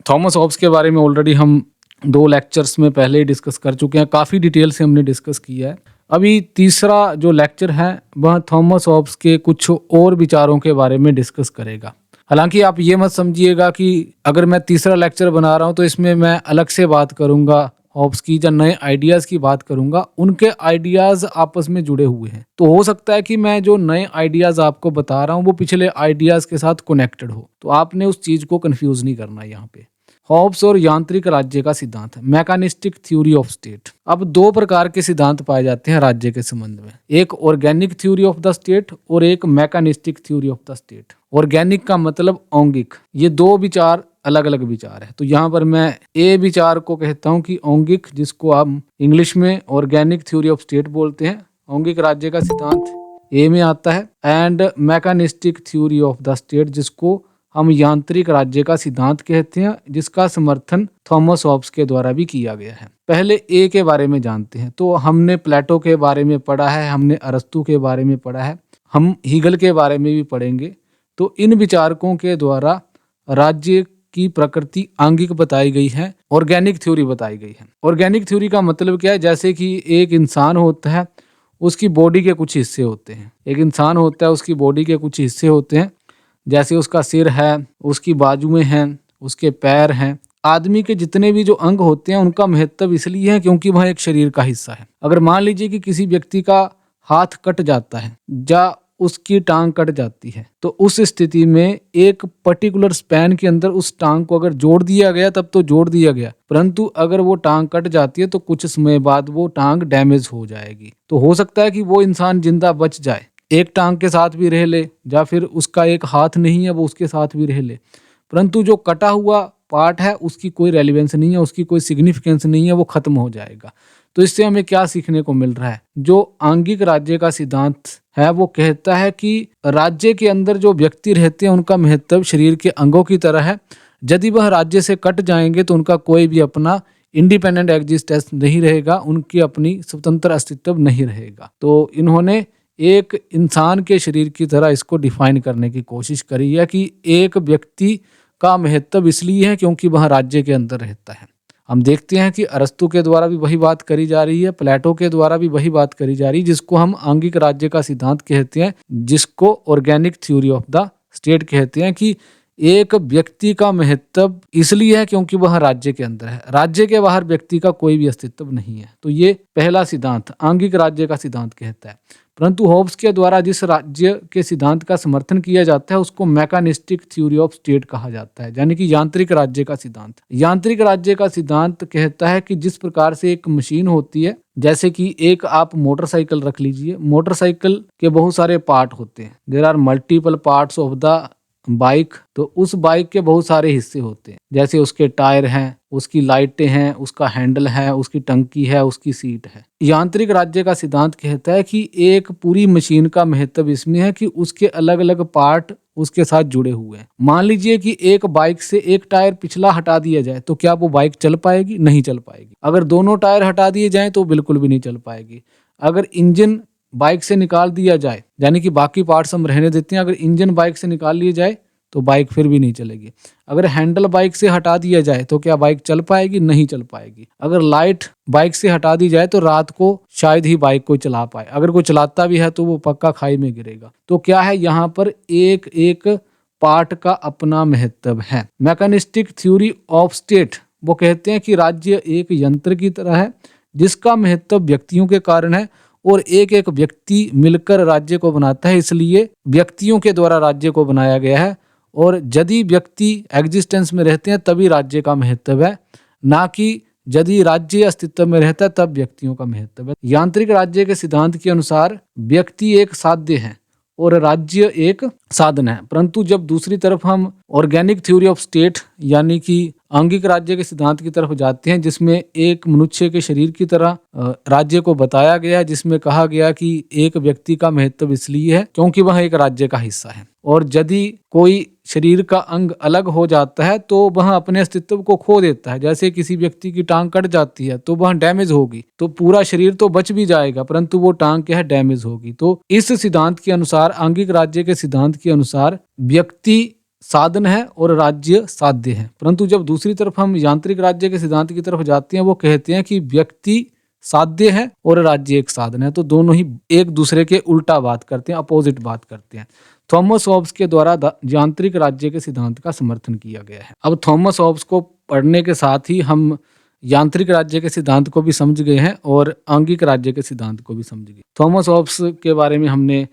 Thomas Hobbes के बारे में ऑलरेडी हम 2 लेक्चर्स में पहले ही डिस्कस कर चुके हैं, काफ़ी डिटेल से हमने डिस्कस किया है। अभी तीसरा जो लेक्चर है वह थॉमस हॉब्स के कुछ और विचारों के बारे में डिस्कस करेगा। हालांकि आप ये मत समझिएगा कि अगर मैं तीसरा लेक्चर बना रहा हूँ तो इसमें मैं अलग से बात करूँगा हॉब्स की या नए आइडियाज़ की बात करूँगा। उनके आइडियाज़ आपस में जुड़े हुए हैं, तो हो सकता है कि मैं जो नए आइडियाज़ आपको बता रहा हूँ वो पिछले आइडियाज़ के साथ कनेक्टेड हो, तो आपने उस चीज़ को कन्फ्यूज़ नहीं करना यहाँ पे। हॉब्स और यांत्रिक राज्य का सिद्धांत, मैकेनिस्टिक थ्योरी ऑफ स्टेट। अब 2 प्रकार के सिद्धांत पाए जाते हैं राज्य के संबंध में, एक organic theory of the state और एक mechanistic theory of the state. Organic का मतलब औंगिक, ये 2 विचार अलग अलग विचार है। तो यहाँ पर मैं ए विचार को कहता हूँ कि औंगिक, जिसको हम इंग्लिश में ऑर्गेनिक थ्योरी ऑफ स्टेट बोलते हैं, औंगिक राज्य का सिद्धांत ए में आता है। And mechanistic theory of the state, जिसको हम यांत्रिक राज्य का सिद्धांत कहते हैं, जिसका समर्थन थॉमस हॉब्स के द्वारा भी किया गया है। पहले ए के बारे में जानते हैं। तो हमने प्लेटो के बारे में पढ़ा है, हमने अरस्तु के बारे में पढ़ा है, हम हीगल के बारे में भी पढ़ेंगे। तो इन विचारकों के द्वारा राज्य की प्रकृति आंगिक बताई गई है, ऑर्गेनिक थ्योरी बताई गई है। ऑर्गेनिक थ्योरी का मतलब क्या है? जैसे कि एक इंसान होता है, उसकी बॉडी के कुछ हिस्से होते हैं। एक इंसान होता है, उसकी बॉडी के कुछ हिस्से होते हैं, जैसे उसका सिर है, उसकी बाजुएं हैं, उसके पैर हैं। आदमी के जितने भी जो अंग होते हैं उनका महत्व इसलिए है क्योंकि वह एक शरीर का हिस्सा है। अगर मान लीजिए कि किसी व्यक्ति का हाथ कट जाता है या उसकी टांग कट जाती है, तो उस स्थिति में एक पर्टिकुलर स्पैन के अंदर उस टांग को अगर जोड़ दिया गया तब तो जोड़ दिया गया, परंतु अगर वो टांग कट जाती है तो कुछ समय बाद वो टांग डैमेज हो जाएगी। तो हो सकता है कि वो इंसान जिंदा बच जाए, एक टांग के साथ भी रह ले, या फिर उसका एक हाथ नहीं है वो उसके साथ भी रह ले, परंतु जो कटा हुआ पार्ट है उसकी कोई रेलिवेंस नहीं है, उसकी कोई सिग्निफिकेंस नहीं है, वो खत्म हो जाएगा। तो इससे हमें क्या सीखने को मिल रहा है? जो आंगिक राज्य का सिद्धांत है वो कहता है कि राज्य के अंदर जो व्यक्ति रहते हैं उनका महत्व शरीर के अंगों की तरह है। यदि वह राज्य से कट जाएंगे तो उनका कोई भी अपना इंडिपेंडेंट एग्जिस्टेंस नहीं रहेगा, उनकी अपनी स्वतंत्र अस्तित्व नहीं रहेगा। तो इन्होंने एक इंसान के शरीर की तरह इसको डिफाइन करने की कोशिश करी है कि एक व्यक्ति का महत्व इसलिए है क्योंकि वह राज्य के अंदर रहता है। हम देखते हैं कि अरस्तु के द्वारा भी वही बात करी जा रही है, प्लेटो के द्वारा भी वही बात करी जा रही है, जिसको हम आंगिक राज्य का सिद्धांत कहते हैं, जिसको organic theory of the state कहते हैं कि एक व्यक्ति का महत्व इसलिए है क्योंकि वह राज्य के अंदर है, राज्य के बाहर व्यक्ति का कोई भी अस्तित्व नहीं है। तो ये पहला सिद्धांत आंगिक राज्य का सिद्धांत कहता है। परंतु हॉब्स के द्वारा जिस राज्य के सिद्धांत का समर्थन किया जाता है उसको मैकेनिस्टिक थ्योरी ऑफ स्टेट कहा जाता है, यानी कि यांत्रिक राज्य का सिद्धांत। यांत्रिक राज्य का सिद्धांत कहता है कि जिस प्रकार से एक मशीन होती है, जैसे कि एक आप मोटरसाइकिल रख लीजिए, मोटरसाइकिल के बहुत सारे पार्ट होते हैं, there are multiple parts of the bike. तो उस बाइक के बहुत सारे हिस्से होते हैं, जैसे उसके टायर हैं, उसकी लाइटें हैं, उसका हैंडल है, उसकी टंकी है, उसकी सीट है। यांत्रिक राज्य का सिद्धांत कहता है कि एक पूरी मशीन का महत्व इसमें है कि उसके अलग अलग पार्ट उसके साथ जुड़े हुए हैं। मान लीजिए कि एक बाइक से एक टायर पिछला हटा दिया जाए तो क्या वो बाइक चल पाएगी? नहीं चल पाएगी। अगर दोनों टायर हटा दिए जाएं तो बिल्कुल भी नहीं चल पाएगी। अगर इंजन बाइक से निकाल दिया जाए, यानी कि बाकी पार्ट्स हम रहने देते हैं, अगर इंजन बाइक से निकाल लिए जाए तो बाइक फिर भी नहीं चलेगी। अगर हैंडल बाइक से हटा दिया जाए तो क्या बाइक चल पाएगी? नहीं चल पाएगी। अगर लाइट बाइक से हटा दी जाए तो रात को शायद ही बाइक कोई चला पाए, अगर कोई चलाता भी है तो वो पक्का खाई में गिरेगा। तो क्या है, यहाँ पर एक एक पार्ट का अपना महत्व है। मैकेनिस्टिक थ्योरी ऑफ स्टेट वो कहते हैं कि राज्य एक यंत्र की तरह है जिसका महत्व व्यक्तियों के कारण है, और एक एक व्यक्ति मिलकर राज्य को बनाता है, इसलिए व्यक्तियों के द्वारा राज्य को बनाया गया है। और यदि व्यक्ति एग्जिस्टेंस में रहते हैं तभी राज्य का महत्व है, ना कि यदि राज्य अस्तित्व में रहता है तब व्यक्तियों का महत्व है। यांत्रिक राज्य के सिद्धांत के अनुसार व्यक्ति एक साध्य है और राज्य एक साधन है। परंतु जब दूसरी तरफ हम ऑर्गेनिक थ्योरी ऑफ स्टेट यानी कि आंगिक राज्य के सिद्धांत की तरफ जाते हैं, जिसमें एक मनुष्य के शरीर की तरह राज्य को बताया गया है, जिसमें कहा गया कि एक व्यक्ति का महत्व इसलिए है क्योंकि वह एक राज्य का हिस्सा है, और यदि कोई शरीर का अंग अलग हो जाता है तो वह अपने अस्तित्व को खो देता है। जैसे किसी व्यक्ति की टांग कट जाती है तो वह डैमेज होगी, तो पूरा शरीर तो बच भी जाएगा परंतु वो टांग क्या है, डैमेज होगी। तो इस सिद्धांत के अनुसार, आंगिक राज्य के सिद्धांत के अनुसार व्यक्ति साधन है और राज्य साध्य है। परंतु जब दूसरी तरफ हम यांत्रिक राज्य के सिद्धांत की तरफ जाते हैं, वो कहते हैं कि व्यक्ति साध्य है और राज्य एक साधन है। तो दोनों ही एक दूसरे के उल्टा बात करते हैं, अपोजिट बात करते हैं। थॉमस हॉब्स के द्वारा यांत्रिक राज्य के सिद्धांत का समर्थन किया गया है। अब थॉमस हॉब्स को पढ़ने के साथ ही हम यांत्रिक राज्य के सिद्धांत को भी समझ गए हैं और आंगिक राज्य के सिद्धांत को भी समझ गए। थॉमस हॉब्स के बारे में हमने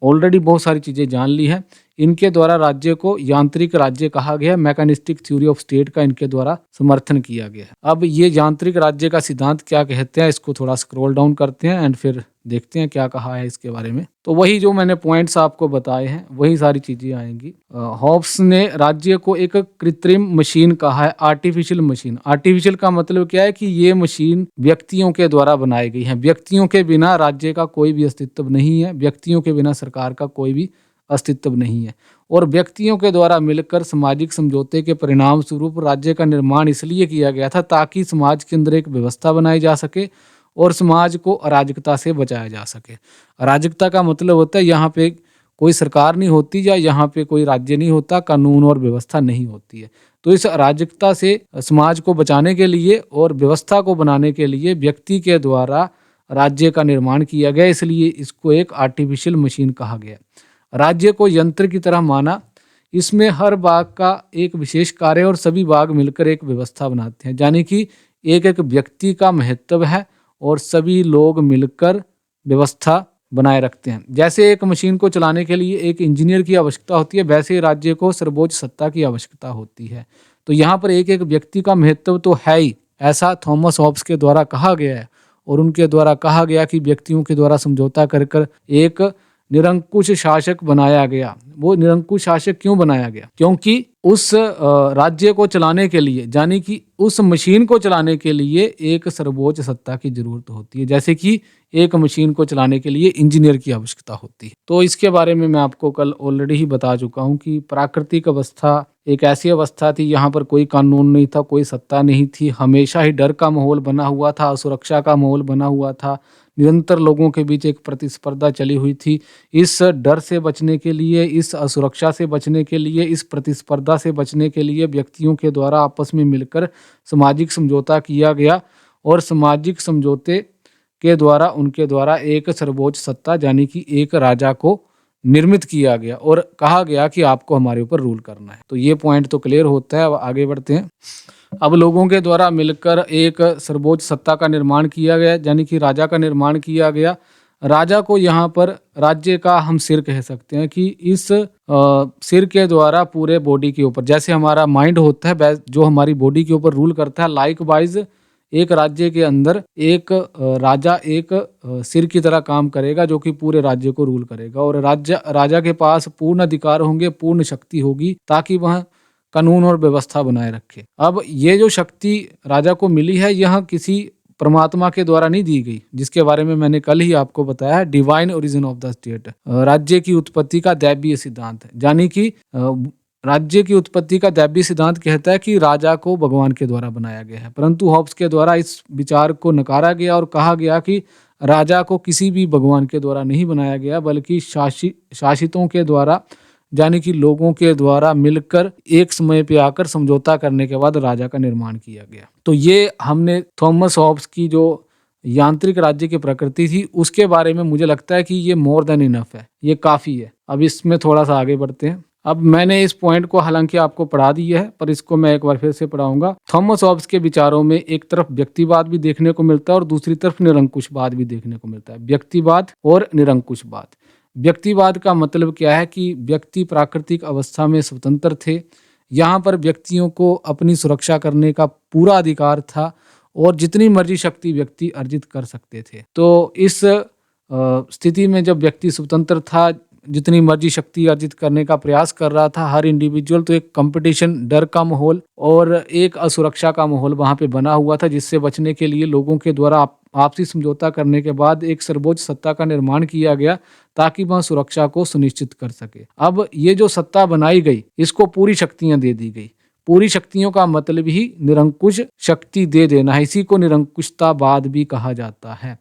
ऑलरेडी बहुत सारी चीज़ें जान ली हैं। इनके द्वारा राज्य को यांत्रिक राज्य कहा गया, मैकेनिस्टिक थ्योरी ऑफ स्टेट का इनके द्वारा समर्थन किया गया है। अब ये यांत्रिक राज्य का सिद्धांत क्या कहते हैं, इसको थोड़ा स्क्रॉल डाउन करते हैं एंड फिर देखते हैं क्या कहा है इसके बारे में। तो वही जो मैंने पॉइंट्स आपको बताए हैं वही सारी चीजें आएंगी। हॉब्स ने राज्य को एक कृत्रिम मशीन कहा है, आर्टिफिशियल मशीन। आर्टिफिशियल का मतलब क्या है कि ये मशीन व्यक्तियों के द्वारा बनाई गई है। व्यक्तियों के बिना राज्य का कोई भी अस्तित्व नहीं है, व्यक्तियों के बिना सरकार का कोई भी अस्तित्व नहीं है। और व्यक्तियों के द्वारा मिलकर सामाजिक समझौते के परिणाम स्वरूप राज्य का निर्माण इसलिए किया गया था ताकि समाज के अंदर एक व्यवस्था बनाई जा सके और समाज को अराजकता से बचाया जा सके। अराजकता का मतलब होता है यहाँ पे कोई सरकार नहीं होती या यहाँ पे कोई राज्य नहीं होता, कानून और व्यवस्था नहीं होती है। तो इस अराजकता से समाज को बचाने के लिए और व्यवस्था को बनाने के लिए व्यक्ति के द्वारा राज्य का निर्माण किया गया, इसलिए इसको एक आर्टिफिशियल मशीन कहा गया। राज्य को यंत्र की तरह माना, इसमें हर भाग का एक विशेष कार्य और सभी भाग मिलकर एक व्यवस्था बनाते हैं, यानी कि एक एक व्यक्ति का महत्व है और सभी लोग मिलकर व्यवस्था बनाए रखते हैं। जैसे एक मशीन को चलाने के लिए एक इंजीनियर की आवश्यकता होती है, वैसे राज्य को सर्वोच्च सत्ता की आवश्यकता होती है। तो यहाँ पर एक एक व्यक्ति का महत्व तो है ही, ऐसा थॉमस हॉब्स के द्वारा कहा गया है। और उनके द्वारा कहा गया कि व्यक्तियों के द्वारा समझौता कर कर एक निरंकुश शासक बनाया गया। वो निरंकुश शासक क्यों बनाया गया? क्योंकि उस राज्य को चलाने के लिए, यानी कि उस मशीन को चलाने के लिए एक सर्वोच्च सत्ता की जरूरत होती है, जैसे कि एक मशीन को चलाने के लिए इंजीनियर की आवश्यकता होती है। तो इसके बारे में मैं आपको कल ऑलरेडी ही बता चुका हूँ कि प्राकृतिक अवस्था एक ऐसी अवस्था थी, यहाँ पर कोई कानून नहीं था, कोई सत्ता नहीं थी, हमेशा ही डर का माहौल बना हुआ था, असुरक्षा का माहौल बना हुआ था, निरंतर लोगों के बीच एक प्रतिस्पर्धा चली हुई थी। इस डर से बचने के लिए, इस असुरक्षा से बचने के लिए, इस प्रतिस्पर्धा से बचने के लिए व्यक्तियों के द्वारा आपस में मिलकर सामाजिक समझौता किया गया और सामाजिक समझौते के द्वारा उनके द्वारा एक सर्वोच्च सत्ता यानी कि एक राजा को निर्मित किया गया और कहा गया कि आपको हमारे ऊपर रूल करना है। तो ये पॉइंट तो क्लियर होता है। अब आगे बढ़ते हैं। अब लोगों के द्वारा मिलकर एक सर्वोच्च सत्ता का निर्माण किया गया, यानी कि राजा का निर्माण किया गया। राजा को यहाँ पर राज्य का हम सिर कह सकते हैं कि इस सिर के द्वारा पूरे बॉडी के ऊपर, जैसे हमारा माइंड होता है जो हमारी बॉडी के ऊपर रूल करता है, लाइकवाइज एक राज्य के अंदर एक राजा एक सिर की तरह काम करेगा जो कि पूरे राज्य को रूल करेगा और राजा के पास पूर्ण अधिकार होंगे, पूर्ण शक्ति होगी ताकि वह कानून और व्यवस्था बनाए रखे। अब ये जो शक्ति राजा को मिली है यह किसी परमात्मा के द्वारा नहीं दी गई, जिसके बारे में मैंने कल ही आपको बताया है, divine origin of the state, राज्य की उत्पत्ति का दैवीय सिद्धांत है। यानी कि राज्य की उत्पत्ति का दैवीय सिद्धांत कहता है कि राजा को भगवान के द्वारा बनाया गया है, परंतु हॉब्स के द्वारा इस विचार को नकारा गया और कहा गया कि राजा को किसी भी भगवान के द्वारा नहीं बनाया गया बल्कि शासितों के द्वारा, यानी कि लोगों के द्वारा मिलकर एक समय पे आकर समझौता करने के बाद राजा का निर्माण किया गया। तो ये हमने थॉमस हॉब्स की जो यांत्रिक राज्य की प्रकृति थी उसके बारे में मुझे लगता है कि ये मोर देन इनफ है, ये काफ़ी है। अब इसमें थोड़ा सा आगे बढ़ते हैं। अब मैंने इस पॉइंट को हालांकि आपको पढ़ा दिया है पर इसको मैं एक बार फिर से पढ़ाऊंगा। थॉमस हॉब्स के विचारों में एक तरफ व्यक्तिवाद भी देखने को मिलता है और दूसरी तरफ निरंकुशवाद भी देखने को मिलता है। व्यक्तिवाद और निरंकुशवाद। व्यक्तिवाद का मतलब क्या है कि व्यक्ति प्राकृतिक अवस्था में स्वतंत्र थे, यहाँ पर व्यक्तियों को अपनी सुरक्षा करने का पूरा अधिकार था और जितनी मर्जी शक्ति व्यक्ति अर्जित कर सकते थे। तो इस स्थिति में जब व्यक्ति स्वतंत्र था, जितनी मर्जी शक्ति अर्जित करने का प्रयास कर रहा था हर इंडिविजुअल, तो एक कंपटीशन, डर का माहौल और एक असुरक्षा का माहौल वहाँ पे बना हुआ था, जिससे बचने के लिए लोगों के द्वारा आपसी समझौता करने के बाद एक सर्वोच्च सत्ता का निर्माण किया गया ताकि वह सुरक्षा को सुनिश्चित कर सके। अब ये जो सत्ता बनाई गई इसको पूरी शक्तियां दे दी गई। पूरी शक्तियों का मतलब ही निरंकुश शक्ति दे देना है, इसी को निरंकुशतावाद भी कहा जाता है।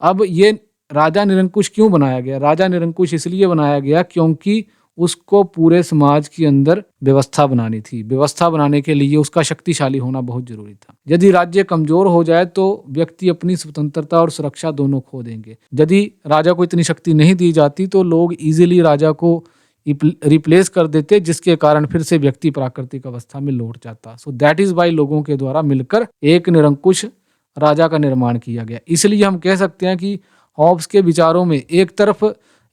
अब ये राजा निरंकुश क्यों बनाया गया? राजा निरंकुश इसलिए बनाया गया क्योंकि उसको पूरे समाज के अंदर व्यवस्था बनानी थी। व्यवस्था बनाने के लिए उसका शक्तिशाली होना बहुत जरूरी था। यदि राज्य कमजोर हो जाए तो व्यक्ति अपनी स्वतंत्रता और सुरक्षा दोनों खो देंगे। यदि राजा को इतनी शक्ति नहीं दी जाती तो लोग इजीली राजा को रिप्लेस कर देते, जिसके कारण फिर से व्यक्ति प्राकृतिक अवस्था में लौट जाता। सो दैट इज वाई लोगों के द्वारा मिलकर एक निरंकुश राजा का निर्माण किया गया। इसलिए हम कह सकते हैं कि हॉब्स के विचारों में एक तरफ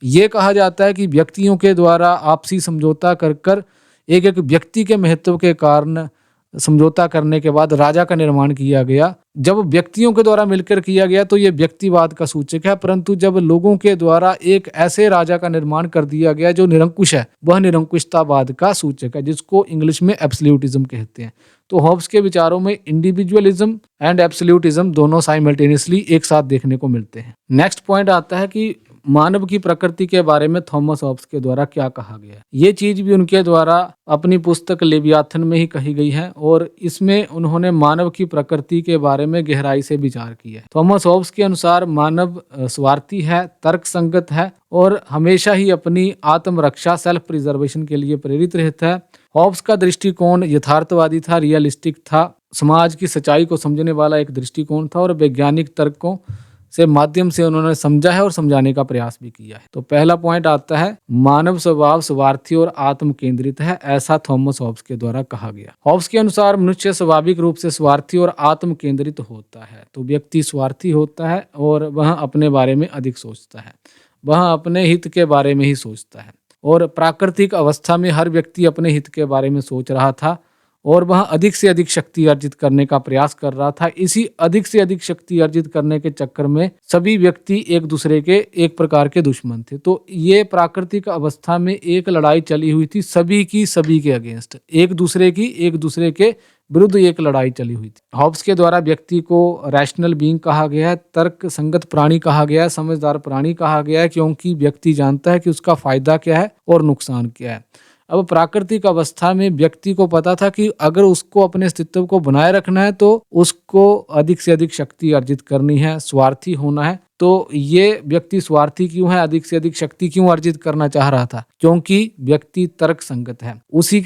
ये कहा जाता है कि व्यक्तियों के द्वारा आपसी समझौता कर कर एक एक व्यक्ति के महत्व के कारण समझौता करने के बाद राजा का निर्माण किया गया। जब व्यक्तियों के द्वारा मिलकर किया गया तो यह व्यक्तिवाद का सूचक है, परंतु जब लोगों के द्वारा एक ऐसे राजा का निर्माण कर दिया गया जो निरंकुश है, वह निरंकुशतावाद का सूचक है, जिसको इंग्लिश में एब्सोल्यूटिज्म कहते हैं। तो हॉब्स के विचारों में इंडिविजुअलिज्म एंड एब्सोल्यूटिज्म दोनों साइमल्टेनियसली एक साथ देखने को मिलते हैं। नेक्स्ट पॉइंट आता है कि मानव की प्रकृति के बारे में थॉमस हॉब्स के द्वारा क्या कहा गया। ये चीज भी उनके द्वारा अपनी पुस्तक लेवियाथन में ही कही गई है और इसमें उन्होंने मानव की प्रकृति के बारे में गहराई से विचार किया है। थॉमस हॉब्स के अनुसार मानव स्वार्थी है, तर्कसंगत है और हमेशा ही अपनी आत्मरक्षा सेल्फ प्रिजर्वेशन के लिए प्रेरित रहता है। हॉब्स का दृष्टिकोण यथार्थवादी था, रियलिस्टिक था, समाज की सच्चाई को समझने वाला एक दृष्टिकोण था और वैज्ञानिक तर्कों से माध्यम से उन्होंने समझा है और समझाने का प्रयास भी किया है। तो पहला पॉइंट आता है मानव स्वभाव स्वार्थी और आत्म केंद्रित है, ऐसा थॉमस हॉब्स के द्वारा कहा गया। हॉब्स के अनुसार मनुष्य स्वाभाविक रूप से स्वार्थी और आत्म केंद्रित होता है। तो व्यक्ति स्वार्थी होता है और वह अपने बारे में अधिक सोचता है, वह अपने हित के बारे में ही सोचता है और प्राकृतिक अवस्था में हर व्यक्ति अपने हित के बारे में सोच रहा था और वह अधिक से अधिक शक्ति अर्जित करने का प्रयास कर रहा था। इसी अधिक से अधिक शक्ति अर्जित करने के चक्कर में सभी व्यक्ति एक दूसरे के एक प्रकार के दुश्मन थे। तो ये प्राकृतिक अवस्था में एक लड़ाई चली हुई थी, सभी की सभी के अगेंस्ट, एक दूसरे के विरुद्ध एक लड़ाई चली हुई थी। हॉब्स के द्वारा व्यक्ति को रैशनल बीइंग कहा गया है, तर्क संगत प्राणी कहा गया है, समझदार प्राणी कहा गया है, क्योंकि व्यक्ति जानता है कि उसका फायदा क्या है और नुकसान क्या है। अब प्राकृतिक अवस्था में व्यक्ति को पता था कि अगर उसको अपने अस्तित्व को बनाए रखना है तो उसको अधिक से अधिक शक्ति अर्जित करनी है, स्वार्थी होना है। तो ये व्यक्ति स्वार्थी क्यों है, अधिक से अधिक शक्ति क्यों अर्जित करना चाह रहा था? क्योंकि व्यक्ति तर्क संगत है। इसी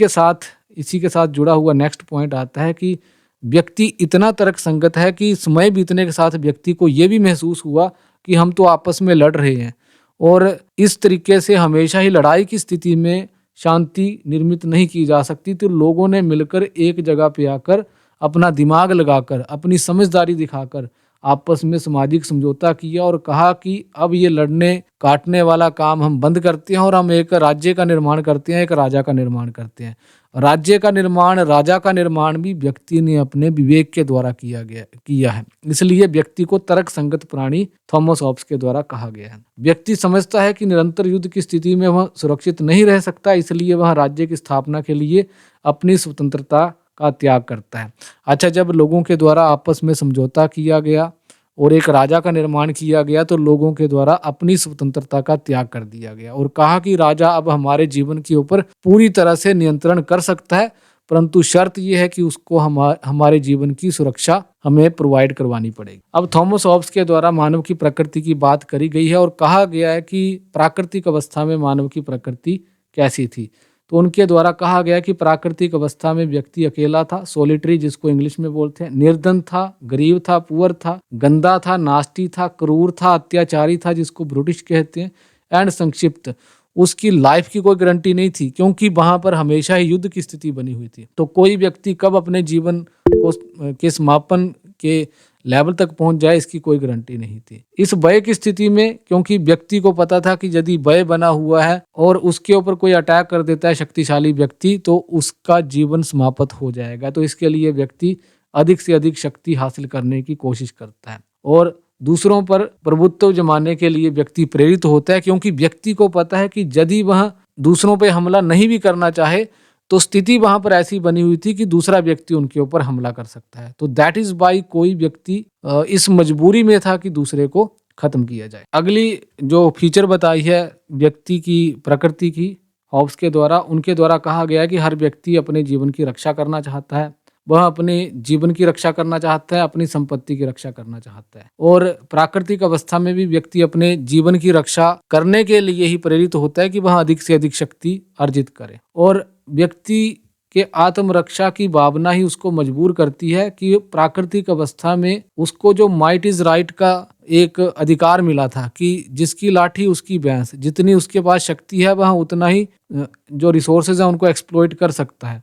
के साथ जुड़ा हुआ नेक्स्ट पॉइंट आता है कि व्यक्ति इतना तर्क संगत है कि समय बीतने के साथ व्यक्ति को यह भी महसूस हुआ कि हम तो आपस में लड़ रहे हैं और इस तरीके से हमेशा ही लड़ाई की स्थिति में शांति निर्मित नहीं की जा सकती। तो लोगों ने मिलकर एक जगह पे आकर अपना दिमाग लगाकर, अपनी समझदारी दिखाकर आपस में सामाजिक समझौता किया और कहा कि अब ये लड़ने काटने वाला काम हम बंद करते हैं और हम एक राज्य का निर्माण करते हैं, एक राजा का निर्माण करते हैं। राज्य का निर्माण, राजा का निर्माण भी व्यक्ति ने अपने विवेक के द्वारा किया है। इसलिए व्यक्ति को तर्क संगत प्राणी थॉमस हॉब्स के द्वारा कहा गया है। व्यक्ति समझता है कि निरंतर युद्ध की स्थिति में वह सुरक्षित नहीं रह सकता, इसलिए वह राज्य की स्थापना के लिए अपनी स्वतंत्रता का त्याग करता है। अच्छा, जब लोगों के द्वारा आपस में समझौता किया गया और एक राजा का निर्माण किया गया तो लोगों के द्वारा अपनी स्वतंत्रता का त्याग कर दिया गया और कहा कि राजा अब हमारे जीवन के ऊपर पूरी तरह से नियंत्रण कर सकता है, परंतु शर्त यह है कि उसको हमारे जीवन की सुरक्षा हमें प्रोवाइड करवानी पड़ेगी। अब थॉमस हॉब्स के द्वारा मानव की प्रकृति की बात करी गई है और कहा गया है कि प्राकृतिक अवस्था में मानव की प्रकृति कैसी थी। तो उनके द्वारा कहा गया कि प्राकृतिक अवस्था में व्यक्ति अकेला था, सोलिटरी जिसको इंग्लिश में बोलते हैं, निर्धन था, गरीब था, पुअर था, गंदा था, नास्टी था, क्रूर था, अत्याचारी था जिसको ब्रिटिश कहते हैं, एंड संक्षिप्त। उसकी लाइफ की कोई गारंटी नहीं थी क्योंकि वहां पर हमेशा ही युद्ध की स्थिति बनी हुई थी। तो कोई व्यक्ति कब अपने जीवन के समापन के लेवल तक पहुंच जाए इसकी कोई गारंटी नहीं थी। इस भय की स्थिति में क्योंकि व्यक्ति को पता था कि यदि भय बना हुआ है और उसके ऊपर कोई अटैक कर देता है शक्तिशाली व्यक्ति तो उसका जीवन समाप्त हो जाएगा। तो इसके लिए व्यक्ति अधिक से अधिक शक्ति हासिल करने की कोशिश करता है और दूसरों पर प्रभुत्व जमाने के लिए व्यक्ति प्रेरित होता है क्योंकि व्यक्ति को पता है कि यदि वह दूसरों पर हमला नहीं भी करना चाहे तो स्थिति वहां पर ऐसी बनी हुई थी कि दूसरा व्यक्ति उनके ऊपर हमला कर सकता है। तो दैट इज वाई कोई व्यक्ति इस मजबूरी में था कि दूसरे को खत्म किया जाए। अगली जो फीचर बताई है व्यक्ति की प्रकृति की हॉब्स के द्वारा, उनके द्वारा कहा गया है कि हर व्यक्ति अपने जीवन की रक्षा करना चाहता है, वह अपने जीवन की रक्षा करना चाहता है, अपनी संपत्ति की रक्षा करना चाहता है। और प्राकृतिक अवस्था में भी व्यक्ति अपने जीवन की रक्षा करने के लिए ही प्रेरित होता है कि वह अधिक से अधिक शक्ति अर्जित करे। और व्यक्ति के आत्मरक्षा की भावना ही उसको मजबूर करती है कि प्राकृतिक अवस्था में उसको जो माइट इज राइट का एक अधिकार मिला था कि जिसकी लाठी उसकी भैंस, जितनी उसके पास शक्ति है वह उतना ही जो रिसोर्सेज है उनको एक्सप्लॉइट कर सकता है।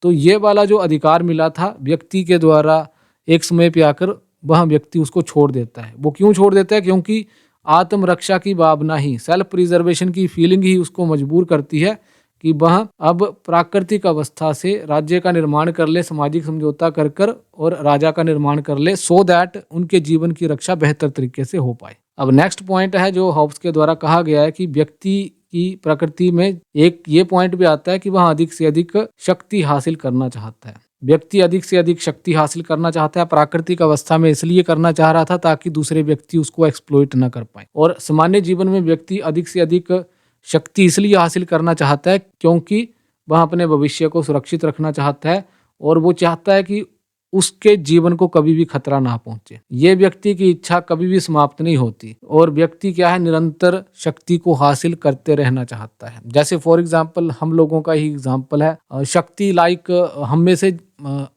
तो ये वाला जो अधिकार मिला था व्यक्ति के द्वारा एक समय पे आकर वह व्यक्ति उसको छोड़ देता है। वो क्यों छोड़ देता है? क्योंकि आत्मरक्षा की भावना ही, सेल्फ प्रिजर्वेशन की फीलिंग ही उसको मजबूर करती है कि वह अब प्राकृतिक अवस्था से राज्य का निर्माण कर ले, सामाजिक समझौता कर कर और राजा का निर्माण कर ले, सो दैट उनके जीवन की रक्षा बेहतर तरीके से हो पाए। अब नेक्स्ट पॉइंट है जो हॉब्स के द्वारा कहा गया है कि व्यक्ति की प्रकृति में एक ये पॉइंट भी आता है कि वह अधिक से अधिक शक्ति हासिल करना चाहता है। व्यक्ति अधिक से अधिक शक्ति हासिल करना चाहता है। प्राकृतिक अवस्था में इसलिए करना चाह रहा था ताकि दूसरे व्यक्ति उसको एक्सप्लॉइट न कर पाए। और सामान्य जीवन में व्यक्ति अधिक से अधिक शक्ति इसलिए हासिल करना चाहता है क्योंकि वह अपने भविष्य को सुरक्षित रखना चाहता है और वो चाहता है कि उसके जीवन को कभी भी खतरा ना पहुंचे। ये व्यक्ति की इच्छा कभी भी समाप्त नहीं होती और व्यक्ति क्या है, निरंतर शक्ति को हासिल करते रहना चाहता है। जैसे फॉर एग्जांपल हम लोगों का ही एग्जांपल है शक्ति, लाइक हम में से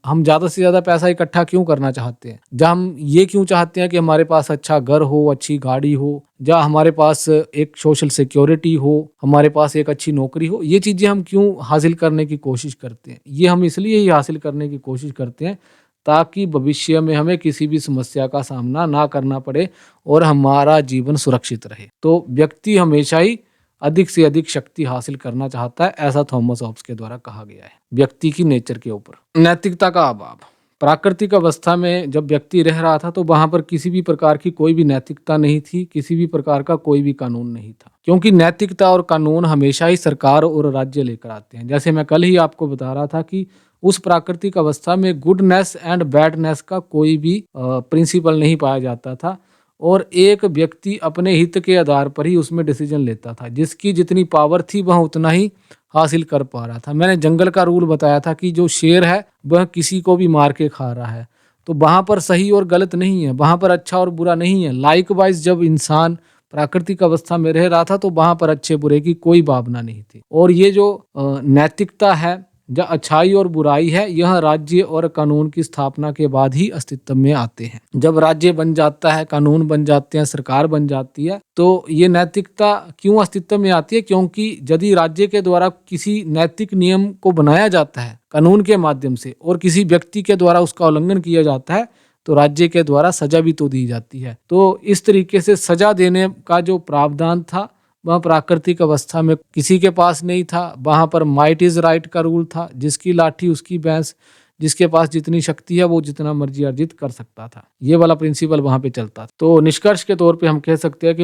हम ज़्यादा से ज़्यादा पैसा इकट्ठा क्यों करना चाहते हैं? जब हम ये क्यों चाहते हैं कि हमारे पास अच्छा घर हो, अच्छी गाड़ी हो, या हमारे पास एक सोशल सिक्योरिटी हो, हमारे पास एक अच्छी नौकरी हो, ये चीज़ें हम क्यों हासिल करने की कोशिश करते हैं? ये हम इसलिए ही हासिल करने की कोशिश करते हैं ताकि भविष्य में हमें किसी भी समस्या का सामना ना करना पड़े और हमारा जीवन सुरक्षित रहे। तो व्यक्ति हमेशा ही अधिक से अधिक शक्ति हासिल करना चाहता है, ऐसा थॉमस हॉब्स के द्वारा कहा गया है। व्यक्ति की नेचर के ऊपर नैतिकता का अभाव। प्राकृतिक अवस्था में जब व्यक्ति रह रहा था तो वहां पर किसी भी प्रकार की कोई भी नैतिकता नहीं थी, किसी भी प्रकार का कोई भी कानून नहीं था, क्योंकि नैतिकता और कानून हमेशा ही सरकार और राज्य लेकर आते हैं। जैसे मैं कल ही आपको बता रहा था कि उस प्राकृतिक अवस्था में गुडनेस एंड बैडनेस का कोई भी प्रिंसिपल नहीं पाया जाता था और एक व्यक्ति अपने हित के आधार पर ही उसमें डिसीजन लेता था। जिसकी जितनी पावर थी वह उतना ही हासिल कर पा रहा था। मैंने जंगल का रूल बताया था कि जो शेर है वह किसी को भी मार के खा रहा है, तो वहां पर सही और गलत नहीं है, वहां पर अच्छा और बुरा नहीं है। लाइकवाइज जब इंसान प्राकृतिक अवस्था में रह रहा था तो वहां पर अच्छे बुरे की कोई भावना नहीं थी। और ये जो नैतिकता है, जो अच्छाई और बुराई है, यह राज्य और कानून की स्थापना के बाद ही अस्तित्व में आते हैं। जब राज्य बन जाता है, कानून बन जाते हैं, सरकार बन जाती है, तो ये नैतिकता क्यों अस्तित्व में आती है? क्योंकि यदि राज्य के द्वारा किसी नैतिक नियम को बनाया जाता है कानून के माध्यम से और किसी व्यक्ति के द्वारा उसका उल्लंघन किया जाता है तो राज्य के द्वारा सजा भी तो दी जाती है। तो इस तरीके से सजा देने का जो प्रावधान था वह प्राकृतिक अवस्था में किसी के पास नहीं था। वहां पर माइट इज राइट का रूल था, जिसकी लाठी उसकी भैंस, जिसके पास जितनी शक्ति है वो जितना मर्जी अर्जित कर सकता था। ये वाला प्रिंसिपल वहां पे चलता था। तो निष्कर्ष के तौर पे हम कह सकते हैं कि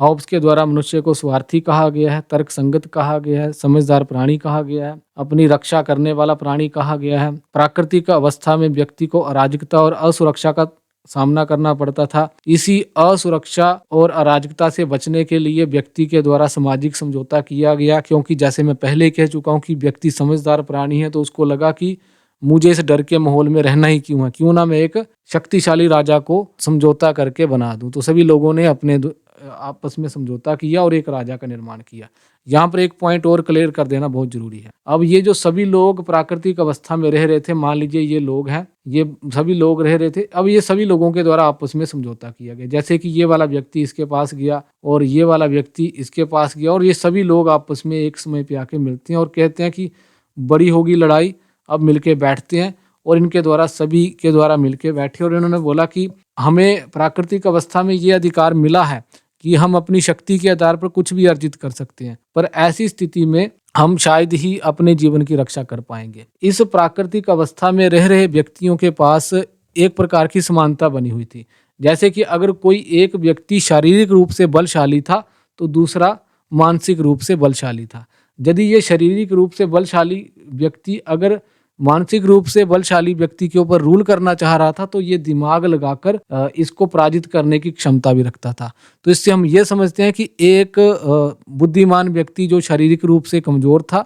हॉब्स के द्वारा मनुष्य को स्वार्थी कहा गया है, तर्क संगत कहा गया है, समझदार प्राणी कहा गया है, अपनी रक्षा करने वाला प्राणी कहा गया है। प्राकृतिक अवस्था में व्यक्ति को अराजकता और असुरक्षा का सामना करना पड़ता था। इसी असुरक्षा और अराजकता से बचने के लिए व्यक्ति के द्वारा सामाजिक समझौता किया गया, क्योंकि जैसे मैं पहले कह चुका हूं कि व्यक्ति समझदार प्राणी है, तो उसको लगा कि मुझे इस डर के माहौल में रहना ही क्यों है, क्यों ना मैं एक शक्तिशाली राजा को समझौता करके बना दूं। तो सभी लोगों ने अपने आपस में समझौता किया और एक राजा का निर्माण किया। यहाँ पर एक पॉइंट और क्लियर कर देना बहुत जरूरी है। अब ये जो सभी लोग प्राकृतिक अवस्था में रह रहे थे, मान लीजिए ये लोग हैं, ये सभी लोग रह रहे थे, अब ये सभी लोगों के द्वारा आपस में समझौता किया गया। जैसे कि ये वाला व्यक्ति इसके पास गया और ये वाला व्यक्ति इसके पास गया और ये सभी लोग आपस में एक समय पे आके मिलते हैं और कहते हैं कि बड़ी होगी लड़ाई, अब मिलके बैठते हैं। और इनके द्वारा सभी के द्वारा मिलके बैठे और इन्होंने बोला कि हमें प्राकृतिक अवस्था में ये अधिकार मिला है कि हम अपनी शक्ति के आधार पर कुछ भी अर्जित कर सकते हैं, पर ऐसी स्थिति में हम शायद ही अपने जीवन की रक्षा कर पाएंगे। इस प्राकृतिक अवस्था में रह रहे व्यक्तियों के पास एक प्रकार की समानता बनी हुई थी। जैसे कि अगर कोई एक व्यक्ति शारीरिक रूप से बलशाली था तो दूसरा मानसिक रूप से बलशाली था। यदि ये शारीरिक रूप से बलशाली व्यक्ति अगर मानसिक रूप से बलशाली व्यक्ति के ऊपर रूल करना चाह रहा था तो ये दिमाग लगाकर इसको पराजित करने की क्षमता भी रखता था। तो इससे हम ये समझते हैं कि एक बुद्धिमान व्यक्ति जो शारीरिक रूप से कमजोर था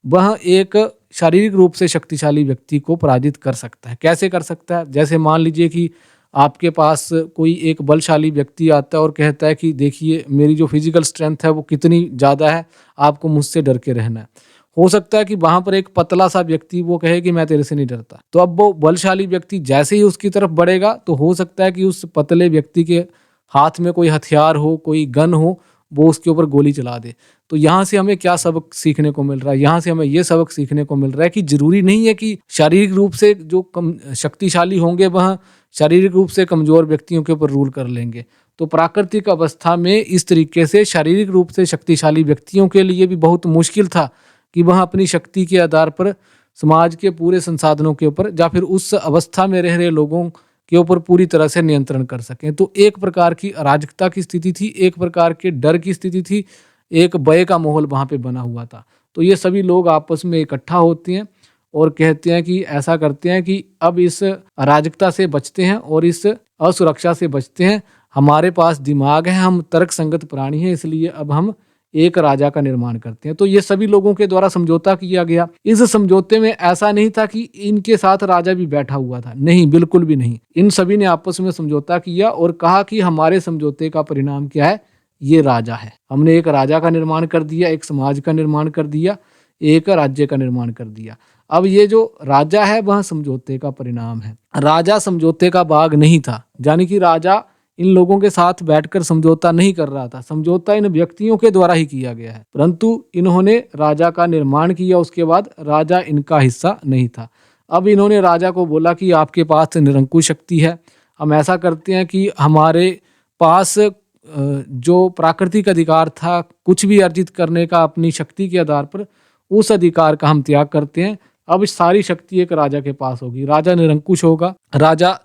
वह एक शारीरिक रूप से शक्तिशाली व्यक्ति को पराजित कर सकता है। कैसे कर सकता है? जैसे मान लीजिए कि आपके पास कोई एक बलशाली व्यक्ति आता है और कहता है कि देखिए मेरी जो फिजिकल स्ट्रेंथ है वो कितनी ज़्यादा है, आपको मुझसे डर के रहना है। हो सकता है कि वहां पर एक पतला सा व्यक्ति वो कहे कि मैं तेरे से नहीं डरता, तो अब वो बलशाली व्यक्ति जैसे ही उसकी तरफ बढ़ेगा तो हो सकता है कि उस पतले व्यक्ति के हाथ में कोई हथियार हो, कोई गन हो, वो उसके ऊपर गोली चला दे। तो यहाँ से हमें क्या सबक सीखने को मिल रहा है? यहाँ से हमें ये सबक सीखने को मिल रहा है कि जरूरी नहीं है कि शारीरिक रूप से जो कम शक्तिशाली होंगे वह शारीरिक रूप से कमजोर व्यक्तियों के ऊपर रूल कर लेंगे। तो प्राकृतिक अवस्था में इस तरीके से शारीरिक रूप से शक्तिशाली व्यक्तियों के लिए भी बहुत मुश्किल था कि वह अपनी शक्ति के आधार पर समाज के पूरे संसाधनों के ऊपर या फिर उस अवस्था में रह रहे लोगों के ऊपर पूरी तरह से नियंत्रण कर सकें। तो एक प्रकार की अराजकता की स्थिति थी, एक प्रकार के डर की स्थिति थी, एक भय का माहौल वहां पे बना हुआ था। तो ये सभी लोग आपस में इकट्ठा होते हैं और कहते हैं कि ऐसा करते हैं कि अब इस अराजकता से बचते हैं और इस असुरक्षा से बचते हैं। हमारे पास दिमाग है, हम तर्क संगत प्राणी हैं, इसलिए अब हम एक राजा का निर्माण करते हैं। तो ये सभी लोगों के द्वारा समझौता किया गया। इस समझौते में ऐसा नहीं था कि इनके साथ राजा भी बैठा हुआ था, नहीं, बिल्कुल भी नहीं। इन सभी ने आपस में समझौता किया और कहा कि हमारे समझौते का परिणाम क्या है? ये राजा है। हमने एक राजा का निर्माण कर दिया, एक समाज का निर्माण कर दिया, एक राज्य का निर्माण कर दिया। अब ये जो राजा है वह समझौते का परिणाम है। राजा समझौते का भाग नहीं था, यानी कि राजा इन लोगों के साथ बैठकर समझौता नहीं कर रहा था। समझौता इन व्यक्तियों के द्वारा ही किया गया है, परंतु इन्होंने राजा का निर्माण किया, उसके बाद राजा इनका हिस्सा नहीं था। अब इन्होंने राजा को बोला कि आपके पास निरंकुश शक्ति है, हम ऐसा करते हैं कि हमारे पास जो प्राकृतिक अधिकार था कुछ भी अर्जित करने का अपनी शक्ति के आधार पर, उस अधिकार का हम त्याग करते हैं। अब सारी शक्ति एक राजा के पास होगी, राजा निरंकुश होगा, राजा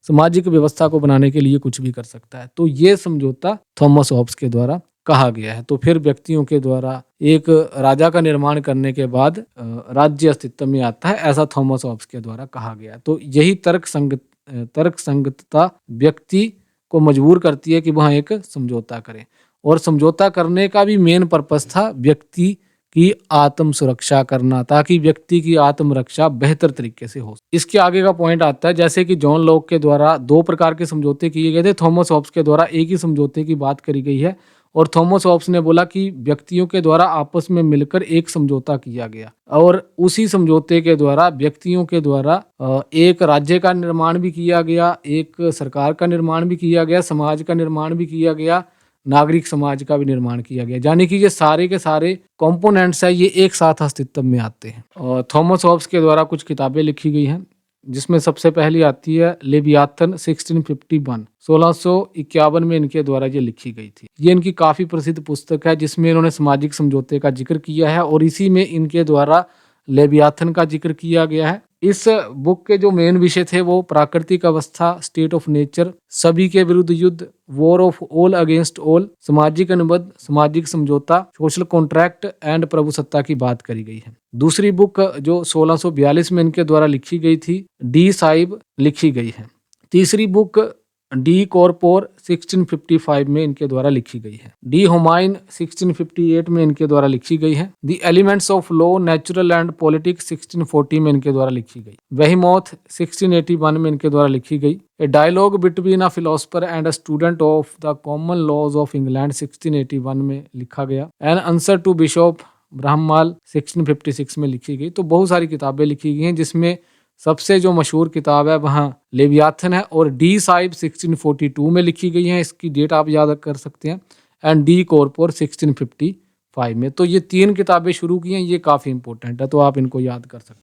सामाजिक व्यवस्था को बनाने के लिए कुछ भी कर सकता है। तो ये समझौता थॉमस हॉब्स के द्वारा कहा गया है। तो फिर व्यक्तियों के द्वारा एक राजा का निर्माण करने के बाद राज्य अस्तित्व में आता है, ऐसा थॉमस हॉब्स के द्वारा कहा गया। तो यही तर्क संगतता व्यक्ति को मजबूर करती है कि वह एक समझौता करें, और समझौता करने का भी मेन पर्पस था व्यक्ति की आत्म सुरक्षा करना, ताकि व्यक्ति की आत्मरक्षा बेहतर तरीके से हो। इसके आगे का पॉइंट आता है, जैसे कि जॉन लॉक के द्वारा दो प्रकार के समझौते किए गए थे, थॉमस हॉब्स के द्वारा एक ही समझौते की बात करी गई है। और थॉमस हॉब्स ने बोला कि व्यक्तियों के द्वारा आपस में मिलकर एक समझौता किया गया, और उसी समझौते के द्वारा व्यक्तियों के द्वारा एक राज्य का निर्माण भी किया गया, एक सरकार का निर्माण भी किया गया, समाज का निर्माण भी किया गया, नागरिक समाज का भी निर्माण किया गया। यानी कि ये सारे के सारे कंपोनेंट्स है, ये एक साथ अस्तित्व में आते हैं। और थॉमस हॉब्स के द्वारा कुछ किताबें लिखी गई हैं, जिसमें सबसे पहली आती है लेवियाथन 1651, 1651 में इनके द्वारा ये लिखी गई थी। ये इनकी काफी प्रसिद्ध पुस्तक है, जिसमें इन्होंने सामाजिक समझौते का जिक्र किया है, और इसी में इनके द्वारा लेवियाथन का जिक्र किया गया है। इस बुक के जो मेन विषय थे वो प्राकृतिक अवस्था, स्टेट ऑफ नेचर, सभी के विरुद्ध युद्ध, war of all against all, सामाजिक अनुबंध, सामाजिक समझौता, सोशल कॉन्ट्रैक्ट एंड प्रभुसत्ता की बात करी गई है। दूसरी बुक जो 1642 में इनके द्वारा लिखी गई थी, डी साइब लिखी गई है। तीसरी बुक डी कॉर्पोर 1655 में इनके द्वारा लिखी गई है। डी होमाइन 1658 में इनके द्वारा लिखी गई है। The elements of law, natural and politics 1640 में इनके द्वारा लिखी गई। वेहीमोथ 1681 में इनके द्वारा लिखी गई। A dialogue between a philosopher and a student of the common laws of England 1681 में लिखा गया। An answer to bishop Bramhall 1656 में लिखी गई। तो बहुत सारी किताबें लिखी गई हैं, जिसमें सबसे जो मशहूर किताब है वहाँ लेवियाथन है, और डी साइब 1642 में लिखी गई है, इसकी डेट आप याद कर सकते हैं, एंड डी कॉर्पोर 1655 में। तो ये तीन किताबें शुरू की हैं, ये काफ़ी इंपॉर्टेंट है, तो आप इनको याद कर सकते हैं।